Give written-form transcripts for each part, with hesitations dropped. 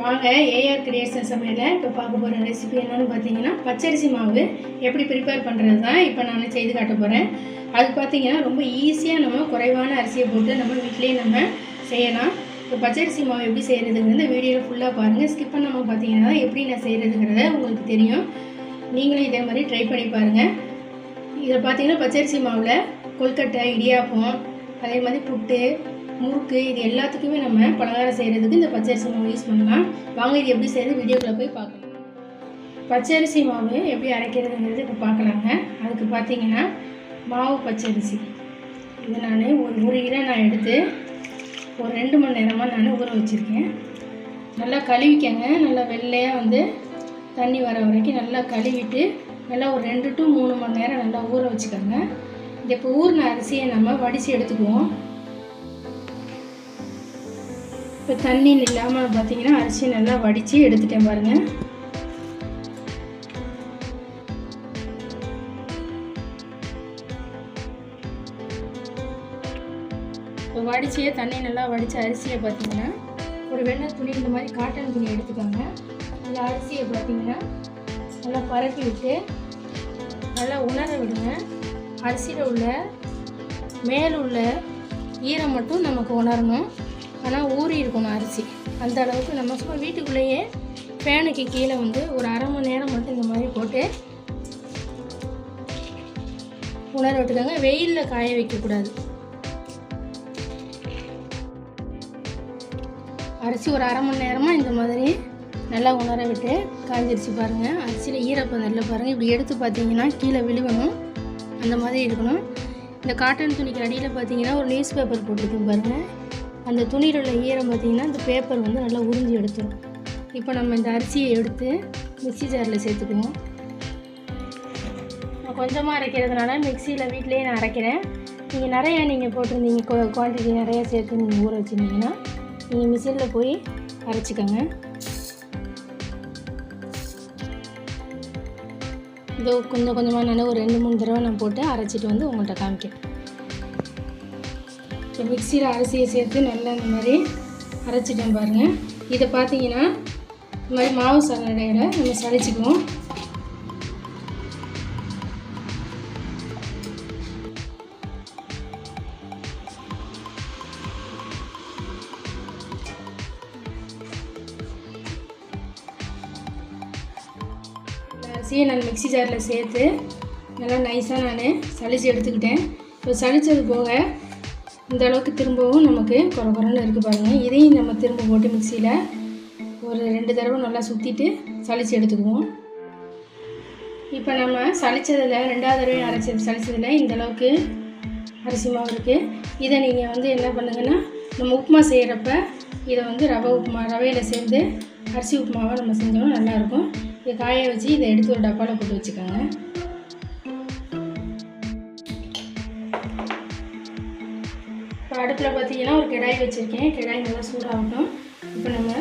வாங்க AR creation சமையலில் இப்போ பார்க்க போகிற ரெசிபி என்னென்னு பார்த்தீங்கன்னா பச்சரிசி மாவு எப்படி ப்ரிப்பேர் பண்ணுறது தான் இப்போ நான் செய்து காட்ட போகிறேன். அது பார்த்தீங்கன்னா ரொம்ப ஈஸியாக நம்ம குறைவான அரிசியை போட்டு நம்ம வீட்டிலேயே நம்ம செய்யலாம். இப்போ பச்சரிசி மாவு எப்படி செய்கிறதுங்கிறது இந்த வீடியோவில் ஃபுல்லாக பாருங்கள். ஸ்கிப் பண்ணாமல் பார்த்தீங்கன்னா எப்படி நான் செய்கிறதுங்கிறத உங்களுக்கு தெரியும். நீங்களும் இதே மாதிரி ட்ரை பண்ணி பாருங்கள். இதை பார்த்தீங்கன்னா பச்சரிசி மாவில் கொழுக்கட்டை, இடியாப்பம், அதே மாதிரி புட்டு, முறுக்கு இது எல்லாத்துக்குமே நம்ம பலகாரம் செய்கிறதுக்கு இந்த பச்சரிசி மாவு யூஸ் பண்ணலாம். வாங்க இது எப்படி செய்கிறது வீடியோக்குள்ளே போய் பார்க்கலாம். பச்சரிசி மாவு எப்படி அரைக்கிறதுங்கிறது இப்போ பார்க்கலாங்க. அதுக்கு பார்த்தீங்கன்னா மாவு பச்சரிசி இது நான் ஒரு கிலோ நான் எடுத்து ஒரு 2 மணி நேரமாக நான் ஊற வச்சுருக்கேன். நல்லா கழுவிக்கங்க. நல்லா வெள்ளையாக தண்ணி வர வரைக்கும் நல்லா கழுவிட்டு நல்லா ஒரு 2 to 3 மணி நேரம் நல்லா ஊற வச்சுக்கோங்க. இந்த இப்போ ஊறின அரிசியை நம்ம வடித்து எடுத்துக்குவோம். இப்போ தண்ணி இல்லாமல் பார்த்தீங்கன்னா அரிசி நல்லா வடித்து எடுத்துட்டேன் பாருங்கள். இப்போ வடிச்சியே தண்ணி நல்லா வடித்த அரிசியை பார்த்தீங்கன்னா ஒரு வெள்ளை துணி இந்த மாதிரி காட்டன் துணி எடுத்துக்கோங்க. இந்த அரிசியை பார்த்தீங்கன்னா நல்லா பரப்பி விட்டு நல்லா உணர விடுங்க. அரிசியில் உள்ள மேலுள்ள ஈரம் மட்டும் நமக்கு உணரணும். ஆனால் ஊறி இருக்கணும் அரிசி. அந்த அளவுக்கு நம்ம சும்மா வீட்டுக்குள்ளேயே ஃபேனுக்கு கீழே ஒரு அரை மணி நேரம் மட்டும் இந்த மாதிரி போட்டு உணர விட்டுக்கோங்க. வெயிலில் காய வைக்கக்கூடாது. அரிசி ஒரு அரை மணி நேரமாக இந்த மாதிரி நல்லா உணர விட்டு காய்ஞ்சிருச்சு பாருங்கள். அரிசியில் ஈரப்பதம் நல்லா பாருங்கள். இப்படி எடுத்து பார்த்தீங்கன்னா கீழே விழுகணும். அந்த மாதிரி இருக்கணும். இந்த காட்டன் துணிக்கு அடியில் பார்த்தீங்கன்னா ஒரு நியூஸ் பேப்பர் போட்டுருக்கு பாருங்கள். அந்த துணியில் உள்ள ஈரம் பார்த்திங்கன்னா இந்த பேப்பர் நல்லா உறிஞ்சி எடுத்துடும். இப்போ நம்ம இந்த அரிசியை எடுத்து மிக்ஸி ஜாரில் சேர்த்துக்குவோம். நான் கொஞ்சமாக அரைக்கிறதுனால மிக்சியில் வீட்டிலேயே நான் அரைக்கிறேன். நீங்கள் நிறையா போட்டிருந்தீங்க குவான்டிட்டி நிறையா சேர்த்து நீங்கள் ஊற வச்சுருந்தீங்கன்னா நீங்கள் மிக்சியில் போய் அரைச்சிக்கோங்க. இதோ கொஞ்சம் கொஞ்சமாக நான் ஒரு 2-3 தடவை நான் போட்டு அரைச்சிட்டு உங்கள்கிட்ட காமிக்கிறேன். இப்போ மிக்சியில் அரிசியை சேர்த்து நல்லா இந்த மாதிரி அரைச்சிட்டேன் பாருங்கள். இதை பார்த்தீங்கன்னா இந்த மாதிரி மாவு சலடையில் நம்ம சளிச்சிக்குவோம். அரிசியை நான் மிக்ஸி ஜாரில் சேர்த்து நல்லா நைஸாக நான் சளிச்சு எடுத்துக்கிட்டேன். இப்போ சளிச்சது போக இந்த அளவுக்கு திரும்பவும் நமக்கு குறன்னு இருக்குது பாருங்கள். இதையும் நம்ம திரும்ப போட்டு மிக்சியில் ஒரு 2 தடவை நல்லா சுற்றிட்டு சளிச்சு எடுத்துக்குவோம். இப்போ நம்ம சளிச்சதில் 2வது தடவை சளிச்சதில் இந்த அளவுக்கு அரிசி மாவு இருக்குது. இதை நீங்கள் என்ன பண்ணுங்கன்னா நம்ம உப்புமா செய்கிறப்ப இதை ரவை உப்புமா ரவையில் சேர்ந்து அரிசி உப்புமாவை நம்ம செஞ்சோம்னா நல்லாயிருக்கும். இதை காய வச்சு இதை எடுத்து ஒரு டப்பாவில் போட்டு வச்சுக்கோங்க. இப்போ அடுப்பில் பார்த்தீங்கன்னா ஒரு கடாய் வச்சுருக்கேன். கடாய் நல்லா சூடாகட்டும். இப்போ நம்ம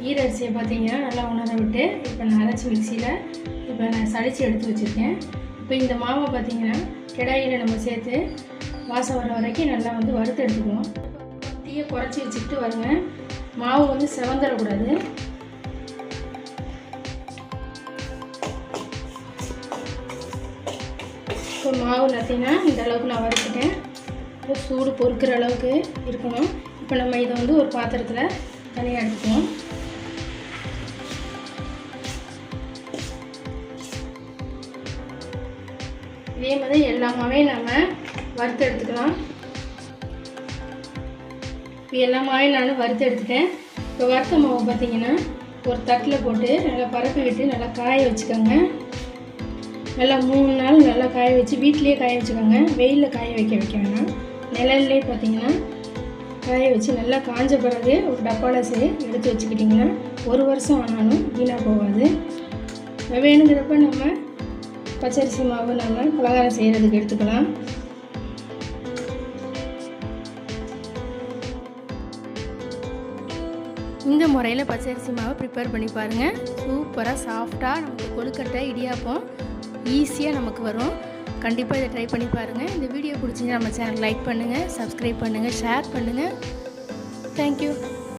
ஈரரிசியை பார்த்தீங்கன்னா நல்லா உணர விட்டு இப்போ நான் அரைச்சி மிக்சியில் இப்போ நான் சளிச்சு எடுத்து வச்சுருக்கேன். இப்போ இந்த மாவை பார்த்தீங்கன்னா கடாயில் நம்ம சேர்த்து வாசம் வர வரைக்கும் நல்லா வறுத்து எடுத்துக்குவோம். தீயை குறைச்சி வச்சுக்கிட்டு வருங்க. மாவு செவந்துடக்கூடாது. இப்போ மாவு பார்த்தீங்கன்னா இந்த அளவுக்கு நான் வறுத்துட்டேன். சூடு பொறுக்கிற அளவுக்கு இருக்கணும். இப்போ நம்ம இதை ஒரு பாத்திரத்தில் தனியாக எடுத்துக்குவோம். இதே மாதிரி எல்லாமே நம்ம வறுத்து எடுத்துக்கலாம். இப்போ எல்லாமே நான் வறுத்து எடுத்துட்டேன். இப்போ வறுத்த மாவு பார்த்திங்கன்னா ஒரு தட்டில் போட்டு நல்லா பரப்பி விட்டு நல்லா காய வச்சுக்கோங்க. நல்லா 3 நாள் நல்லா காய வச்சு வீட்டிலே காய வச்சுக்கோங்க. வெயிலில் காய வைக்க வேணாம். நிழல்லே பார்த்தீங்கன்னா காய வச்சு நல்லா காஞ்ச பிறகு ஒரு டப்பாவில் எடுத்து வச்சுக்கிட்டிங்கன்னா 1 வருஷம் ஆனாலும் வீணாக போகாது. வேணுங்கிறப்ப நம்ம பச்சரிசி மாவு நம்ம பலகாரம் செய்கிறதுக்கு எடுத்துக்கலாம். இந்த முறையில் பச்சரிசி மாவு ப்ரிப்பேர் பண்ணி பாருங்கள். சூப்பராக சாஃப்டாக நமக்கு கொழுக்கட்டை, இடியாப்பம் ஈஸியாக நமக்கு வரும். கண்டிப்பாக இதை ட்ரை பண்ணி பாருங்கள். இந்த வீடியோ பிடிச்சிங்கன்னா நம்ம சேனல் லைக் பண்ணுங்கள், சப்ஸ்கிரைப் பண்ணுங்கள், ஷேர் பண்ணுங்கள். தேங்க்யூ.